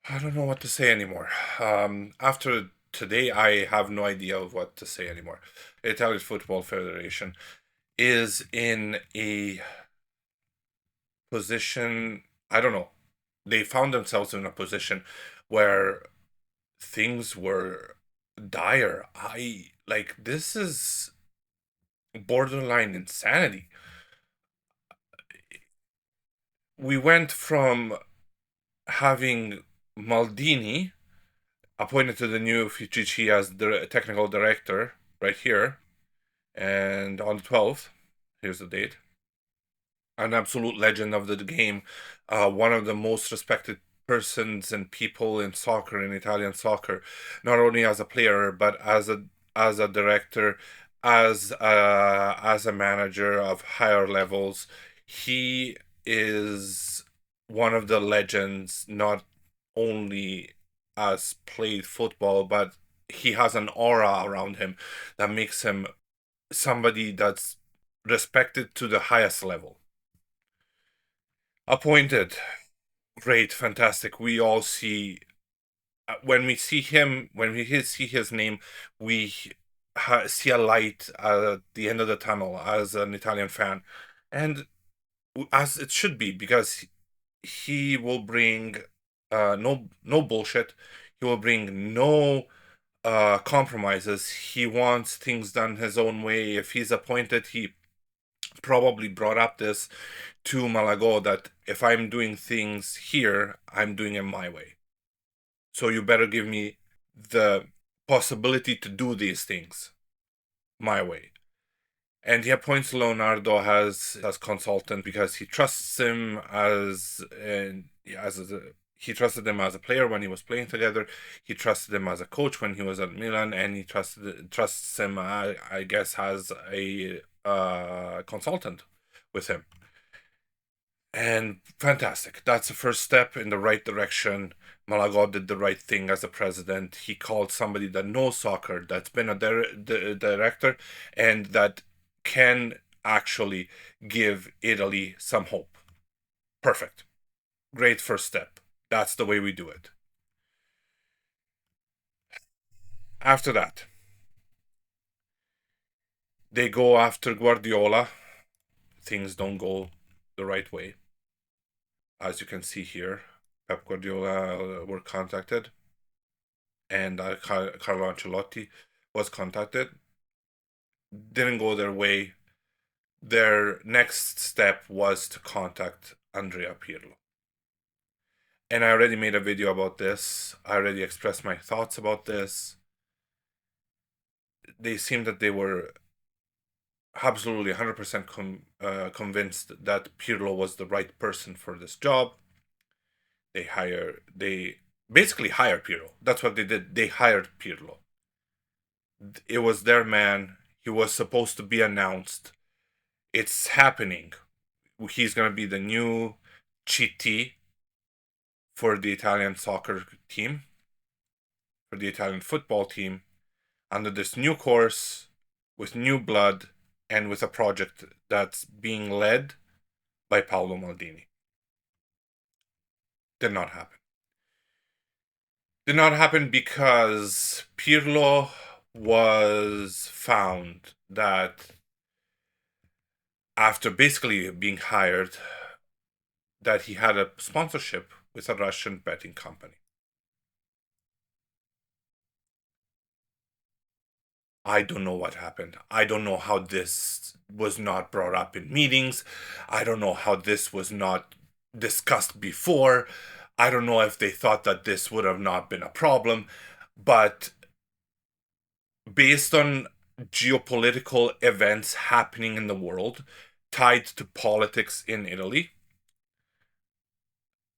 I don't know what to say anymore. After today, I have no idea of what to say anymore. Italian Football Federation is in a position, I don't know. They found themselves in a position where things were dire. This is borderline insanity. We went from having Maldini appointed to the new FGC as the technical director right here, and on the 12th, here's the date, an absolute legend of the game, one of the most respected persons and people in soccer, in Italian soccer, not only as a player but as a director, as a manager of higher levels. He is one of the legends, not only as played football, but he has an aura around him that makes him somebody that's respected to the highest level. Appointed. Great, fantastic. We all see when we see him, when we see his name, we see a light at the end of the tunnel as an Italian fan, and as it should be, because he will bring no bullshit. He will bring no compromises. He wants things done his own way. If he's appointed, he probably brought up this to Malago that if I'm doing things here, I'm doing it my way. So you better give me the possibility to do these things my way. And he appoints Leonardo as consultant because he trusts him he trusted him as a player when he was playing together. He trusted him as a coach when he was at Milan, and he trusts him, I guess, as a consultant with him. And fantastic. That's the first step in the right direction. Malagod did the right thing as a president. He called somebody that knows soccer, that's been a director, and that can actually give Italy some hope. Perfect. Great first step. That's the way we do it. After that, they go after Guardiola. Things don't go the right way. As you can see here, Pep Guardiola were contacted, and Carlo Ancelotti was contacted. Didn't go their way. Their next step was to contact Andrea Pirlo. And I already made a video about this. I already expressed my thoughts about this. They seemed that they were absolutely 100% convinced that Pirlo was the right person for this job. They basically hired Pirlo. That's what they did. They hired Pirlo. It was their man. He was supposed to be announced. It's happening. He's going to be the new CT for the Italian soccer team, for the Italian football team, under this new course, with new blood, and with a project that's being led by Paolo Maldini. Did not happen. Did not happen because Pirlo was found that after basically being hired, that he had a sponsorship with a Russian betting company. I don't know what happened. I don't know how this was not brought up in meetings. I don't know how this was not discussed before. I don't know if they thought that this would have not been a problem. But based on geopolitical events happening in the world tied to politics in Italy,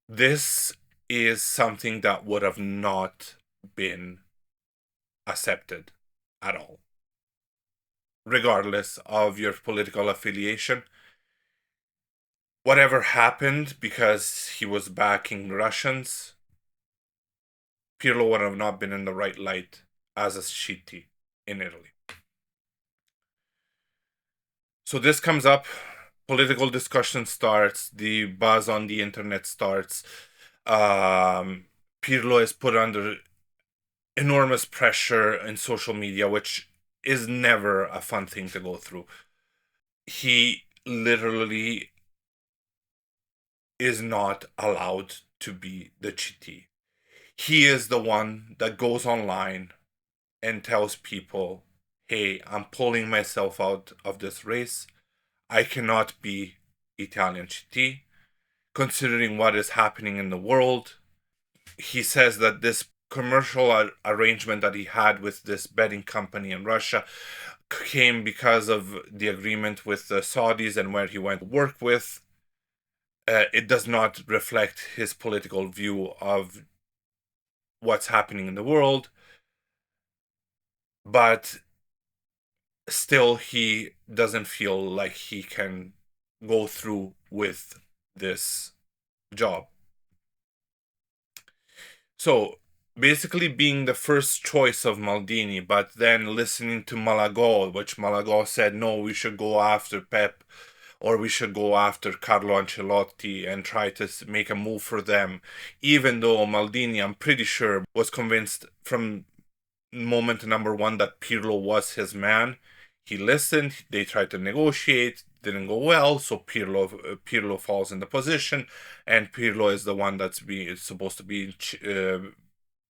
this is something that would have not been accepted at all, regardless of your political affiliation. Whatever happened because he was backing Russians, Pirlo would have not been in the right light as a shitty in Italy. So this comes up, political discussion starts, the buzz on the internet starts. Pirlo is put under enormous pressure in social media, which is never a fun thing to go through. He literally is not allowed to be the chitti. He is the one that goes online and tells people, hey, I'm pulling myself out of this race. I cannot be Italian chitti, considering what is happening in the world. He says that this commercial arrangement that he had with this betting company in Russia came because of the agreement with the Saudis and where he went to work with. It does not reflect his political view of what's happening in the world, but still he doesn't feel like he can go through with this job. So basically being the first choice of Maldini, but then listening to Malagò, which Malagò said, no, we should go after Pep, or we should go after Carlo Ancelotti and try to make a move for them. Even though Maldini, I'm pretty sure, was convinced from moment number one that Pirlo was his man. He listened, they tried to negotiate, didn't go well, so Pirlo falls in the position, and Pirlo is the one that's supposed to be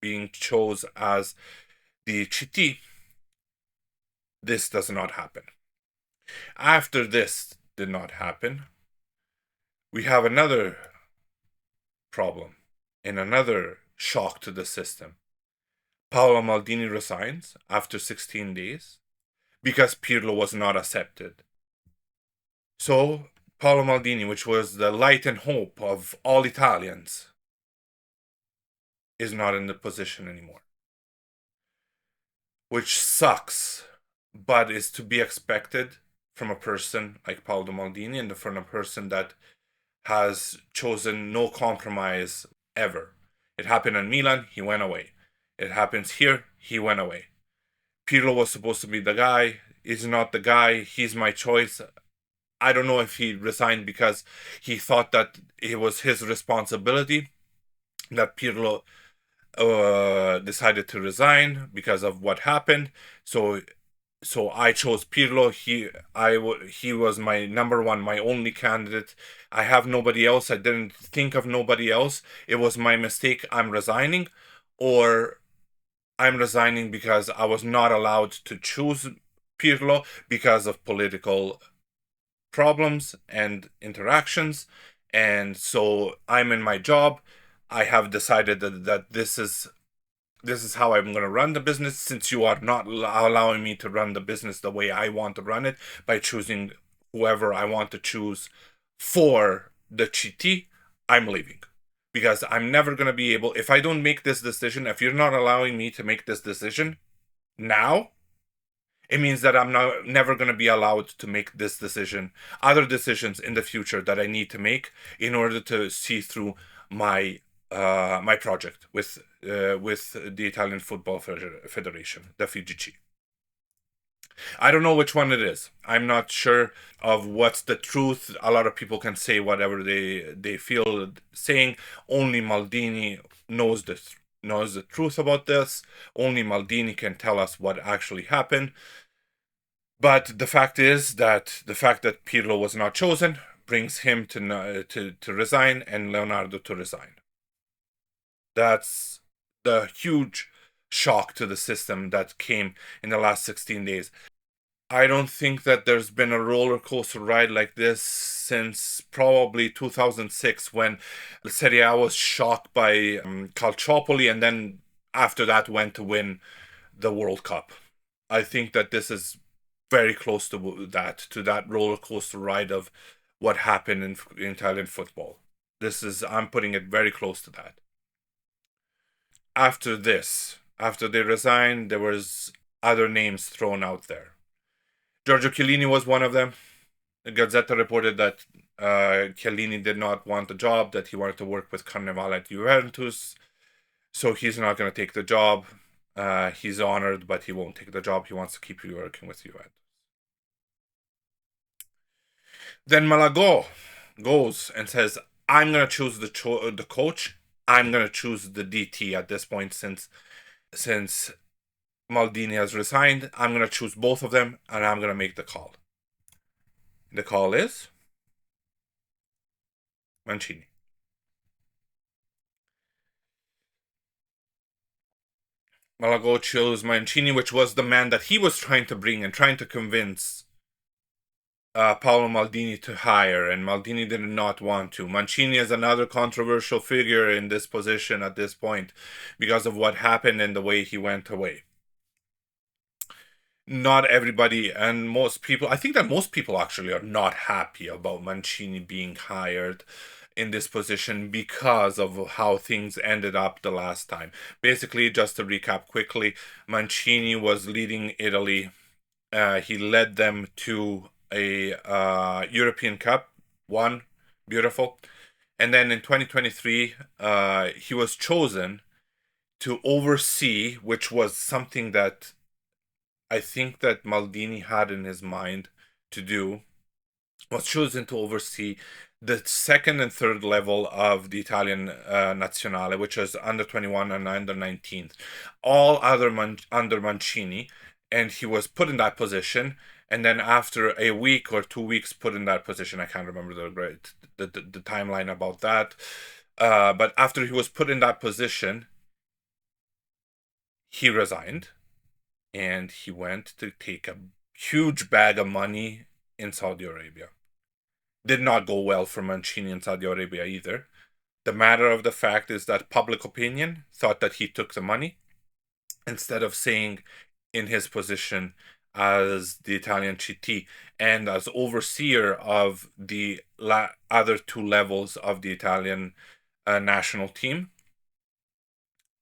being chose as the chitti. This does not happen. After this did not happen, we have another problem and another shock to the system. Paolo Maldini resigns after 16 days because Pirlo was not accepted. So Paolo Maldini, which was the light and hope of all Italians, is not in the position anymore. Which sucks, but is to be expected from a person like Paolo Maldini and from a person that has chosen no compromise ever. It happened in Milan, he went away. It happens here, he went away. Pirlo was supposed to be the guy, he's not the guy, he's my choice. I don't know if he resigned because he thought that it was his responsibility, that Pirlo decided to resign because of what happened. So I chose Pirlo. He was my number one, my only candidate. I have nobody else. I didn't think of nobody else. It was my mistake. I'm resigning, or I'm resigning because I was not allowed to choose Pirlo because of political problems and interactions. And so I'm in my job. I have decided that this is how I'm going to run the business, since you are not allowing me to run the business the way I want to run it by choosing whoever I want to choose for the chitti. I'm leaving because I'm never going to be able, if I don't make this decision, if you're not allowing me to make this decision now, it means that I'm never going to be allowed to make this decision, other decisions in the future that I need to make in order to see through my my project with the Italian Football Federation, the FIGC. I don't know which one it is. I'm not sure of what's the truth. A lot of people can say whatever they feel saying. Only Maldini knows the truth about this. Only Maldini can tell us what actually happened. But the fact is that the fact that Pirlo was not chosen brings him to resign and Leonardo to resign. That's the huge shock to the system that came in the last 16 days. I don't think that there's been a roller coaster ride like this since probably 2006, when Serie A was shocked by Calciopoli, and then after that went to win the World Cup. I think that this is very close to that roller coaster ride of what happened in Italian football. I'm putting it very close to that. After this, after they resigned, there was other names thrown out there. Giorgio Chiellini was one of them. The Gazzetta reported that Chiellini did not want the job, that he wanted to work with Carnevale at Juventus. So he's not going to take the job. He's honored, but he won't take the job. He wants to keep working with Juventus. Then Malagò goes and says, I'm going to choose the coach, I'm gonna choose the DT at this point since Maldini has resigned. I'm gonna choose both of them, and I'm gonna make the call. The call is Mancini. Malago chose Mancini, which was the man that he was trying to bring and trying to convince Paolo Maldini to hire, and Maldini did not want to. Mancini is another controversial figure in this position at this point because of what happened and the way he went away. Not everybody and most people, I think that most people actually are not happy about Mancini being hired in this position because of how things ended up the last time. Basically, just to recap quickly, Mancini was leading Italy. He led them to a European Cup, won, beautiful. And then in 2023, he was chosen to oversee, which was something that I think that Maldini had in his mind to do, was chosen to oversee the second and third level of the Italian Nazionale, which is under 21 and under 19, all other under Mancini, and he was put in that position. And then after a week or 2 weeks put in that position, I can't remember the timeline about that. But after he was put in that position, he resigned and he went to take a huge bag of money in Saudi Arabia. Did not go well for Mancini in Saudi Arabia either. The matter of the fact is that public opinion thought that he took the money instead of saying in his position as the Italian CT and as overseer of the other two levels of the Italian national team.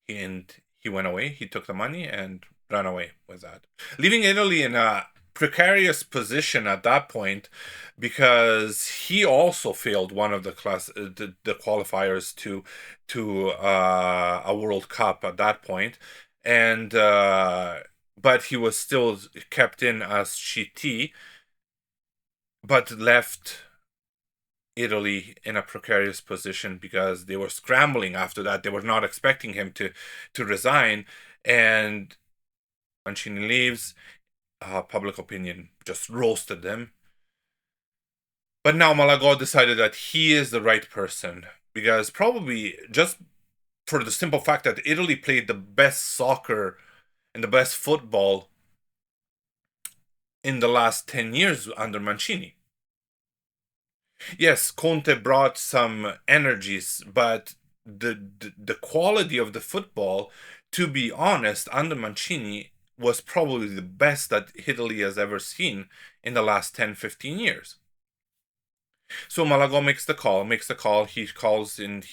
And he went away. He took the money and ran away with that, leaving Italy in a precarious position at that point because he also failed one of the qualifiers to a World Cup at that point, and but he was still kept in as CT, but left Italy in a precarious position because they were scrambling after that. They were not expecting him to resign, and Mancini leaves. Public opinion just roasted him. But now Malagò decided that he is the right person because probably just for the simple fact that Italy played the best soccer and the best football in the last 10 years under Mancini. Yes, Conte brought some energies, but the quality of the football, to be honest, under Mancini was probably the best that Italy has ever seen in the last 10-15 years. So Malagò makes the call, he calls and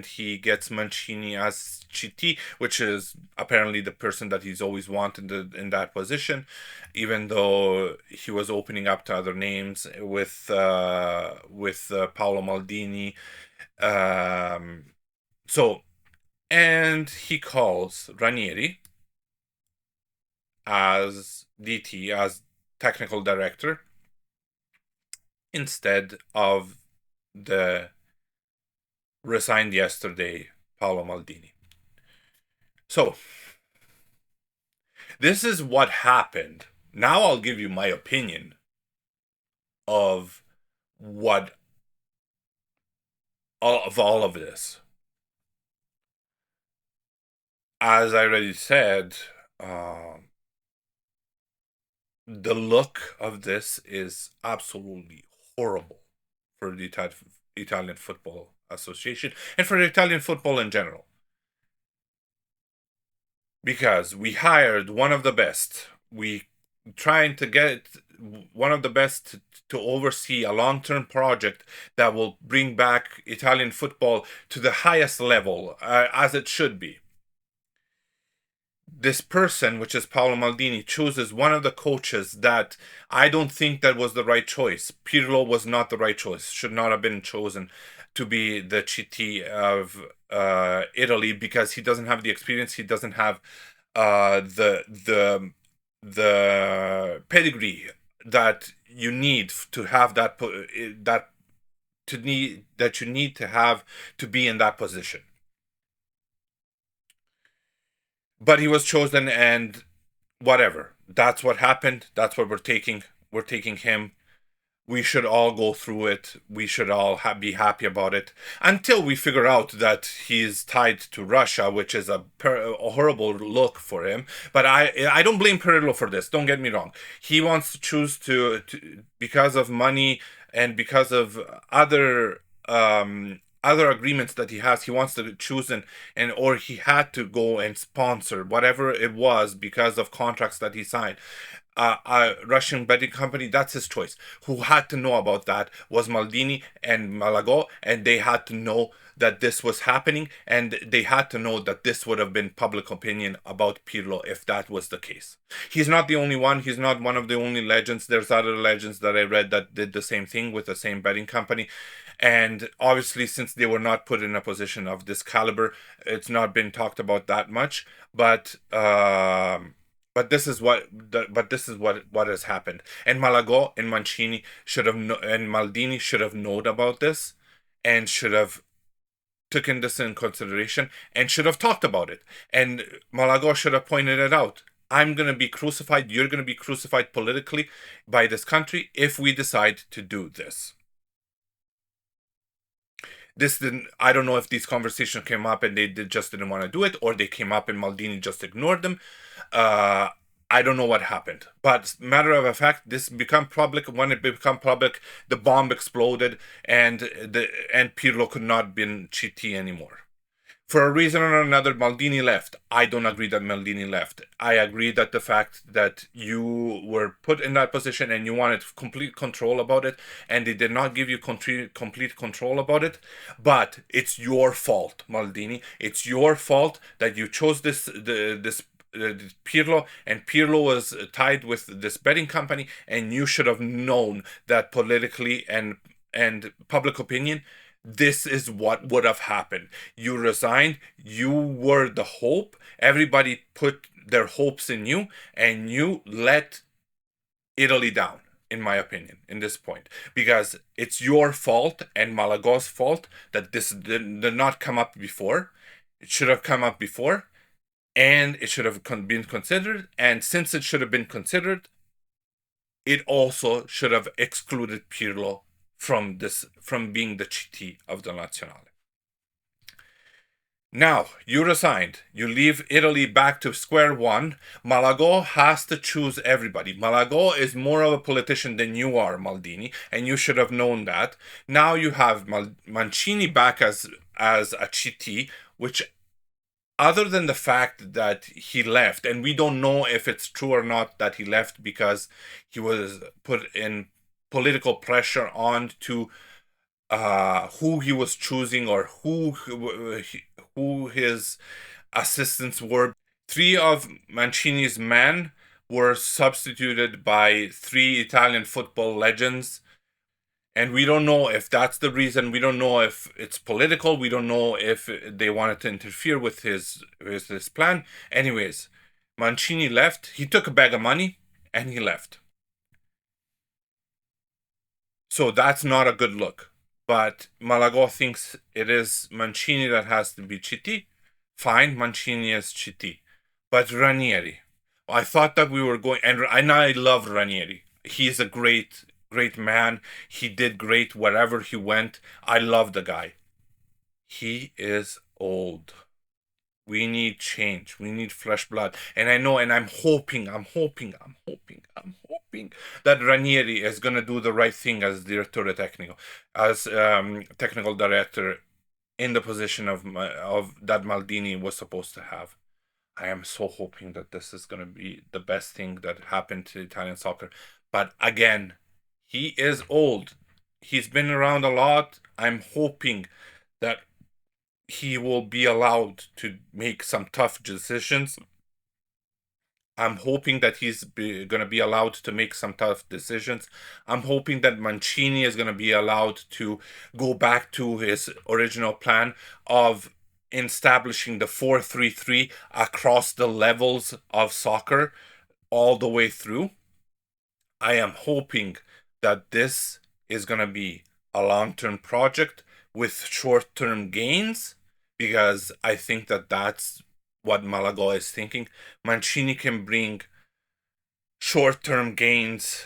he gets Mancini as CT, which is apparently the person that he's always wanted in that position, even though he was opening up to other names with Paolo Maldini. And he calls Ranieri as DT, as technical director, instead of the resigned yesterday Paolo Maldini. So, this is what happened. Now I'll give you my opinion of what all of this. As I already said, the look of this is absolutely horrible for the Italian Football Association and for Italian football in general. Because we hired one of the best. We trying to get one of the best to oversee a long-term project that will bring back Italian football to the highest level, as it should be. This person, which is Paolo Maldini, chooses one of the coaches that I don't think that was the right choice. Pirlo was not the right choice. Should not have been chosen to be the CT of Italy because he doesn't have the experience. He doesn't have the pedigree that you need to have that you need to have to be in that position. But he was chosen, and whatever. That's what happened. That's what we're taking. We're taking him. We should all go through it. We should all be happy about it until we figure out that he's tied to Russia, which is a horrible look for him. But I don't blame Perillo for this. Don't get me wrong. He wants to choose to because of money and because of other agreements that he has. He wants to choose and or he had to go and sponsor whatever it was because of contracts that he signed. A Russian betting company, that's his choice. Who had to know about that was Maldini and Malagò, and they had to know that this was happening, and they had to know that this would have been public opinion about Pirlo if that was the case. He's not the only one. He's not one of the only legends. There's other legends that I read that did the same thing with the same betting company. And obviously, since they were not put in a position of this caliber, it's not been talked about that much. But this is what has happened. And Malagò and Mancini and Maldini should have known about this, and should have taken this in consideration, and should have talked about it. And Malagò should have pointed it out. I'm going to be crucified. You're going to be crucified politically by this country if we decide to do this. This didn't. I don't know if these conversations came up and they just didn't want to do it, or they came up and Maldini just ignored them. I don't know what happened, but matter of fact, this became public. When it became public, the bomb exploded, and Pirlo could not be GT anymore. For a reason or another, Maldini left. I don't agree that Maldini left. I agree that the fact that you were put in that position and you wanted complete control about it, and they did not give you complete control about it, but it's your fault, Maldini. It's your fault that you chose this Pirlo, and Pirlo was tied with this betting company, and you should have known that politically and public opinion, this is what would have happened. You resigned. You were the hope. Everybody put their hopes in you, and you let Italy down, in my opinion, in this point. Because it's your fault and Malagò's fault that this did not come up before. It should have come up before, and it should have been considered. And since it should have been considered, it also should have excluded Pirlo from being the CT of the Nazionale. Now, you resigned. You leave Italy back to square one. Malagò has to choose everybody. Malagò is more of a politician than you are, Maldini, and you should have known that. Now you have Mancini back as a CT, which, other than the fact that he left, and we don't know if it's true or not that he left because he was put in political pressure on to who he was choosing or who his assistants were. 3 of Mancini's men were substituted by 3 Italian football legends. And we don't know if that's the reason. We don't know if it's political. We don't know if they wanted to interfere with his plan. Anyways, Mancini left. He took a bag of money and he left. So that's not a good look. But Malagò thinks it is Mancini that has to be CT. Fine, Mancini is CT. But Ranieri, I thought that we were going, and I love Ranieri. He's a great man. He did great wherever he went. I love the guy. He is old. We need change. We need fresh blood. And I know, and I'm hoping that Ranieri is going to do the right thing as direttore tecnico, as technical director in the position of that Maldini was supposed to have. I am so hoping that this is going to be the best thing that happened to Italian soccer. But again, he is old. He's been around a lot. I'm hoping that he will be allowed to make some tough decisions. I'm hoping that he's going to be allowed to make some tough decisions. I'm hoping that Mancini is going to be allowed to go back to his original plan of establishing the 4-3-3 across the levels of soccer all the way through. I am hoping that this is going to be a long-term project with short-term gains, because I think that that's what Malaga is thinking. Mancini can bring short-term gains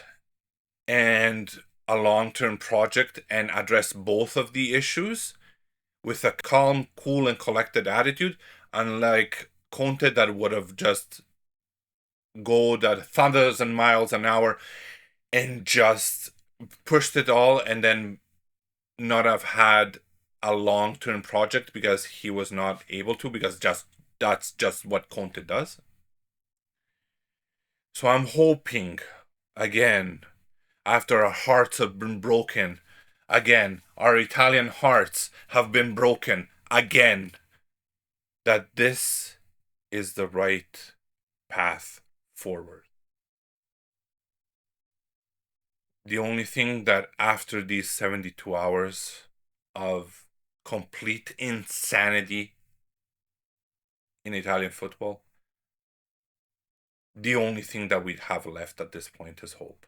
and a long-term project and address both of the issues with a calm, cool, and collected attitude, unlike Conte that would have just go at thunders and miles an hour and just pushed it all and then not have had a long-term project because he was not able to, because just that's just what Conte does. So I'm hoping, again, after our hearts have been broken, again, our Italian hearts have been broken again, that this is the right path forward. The only thing that after these 72 hours of complete insanity in Italian football, the only thing that we have left at this point is hope.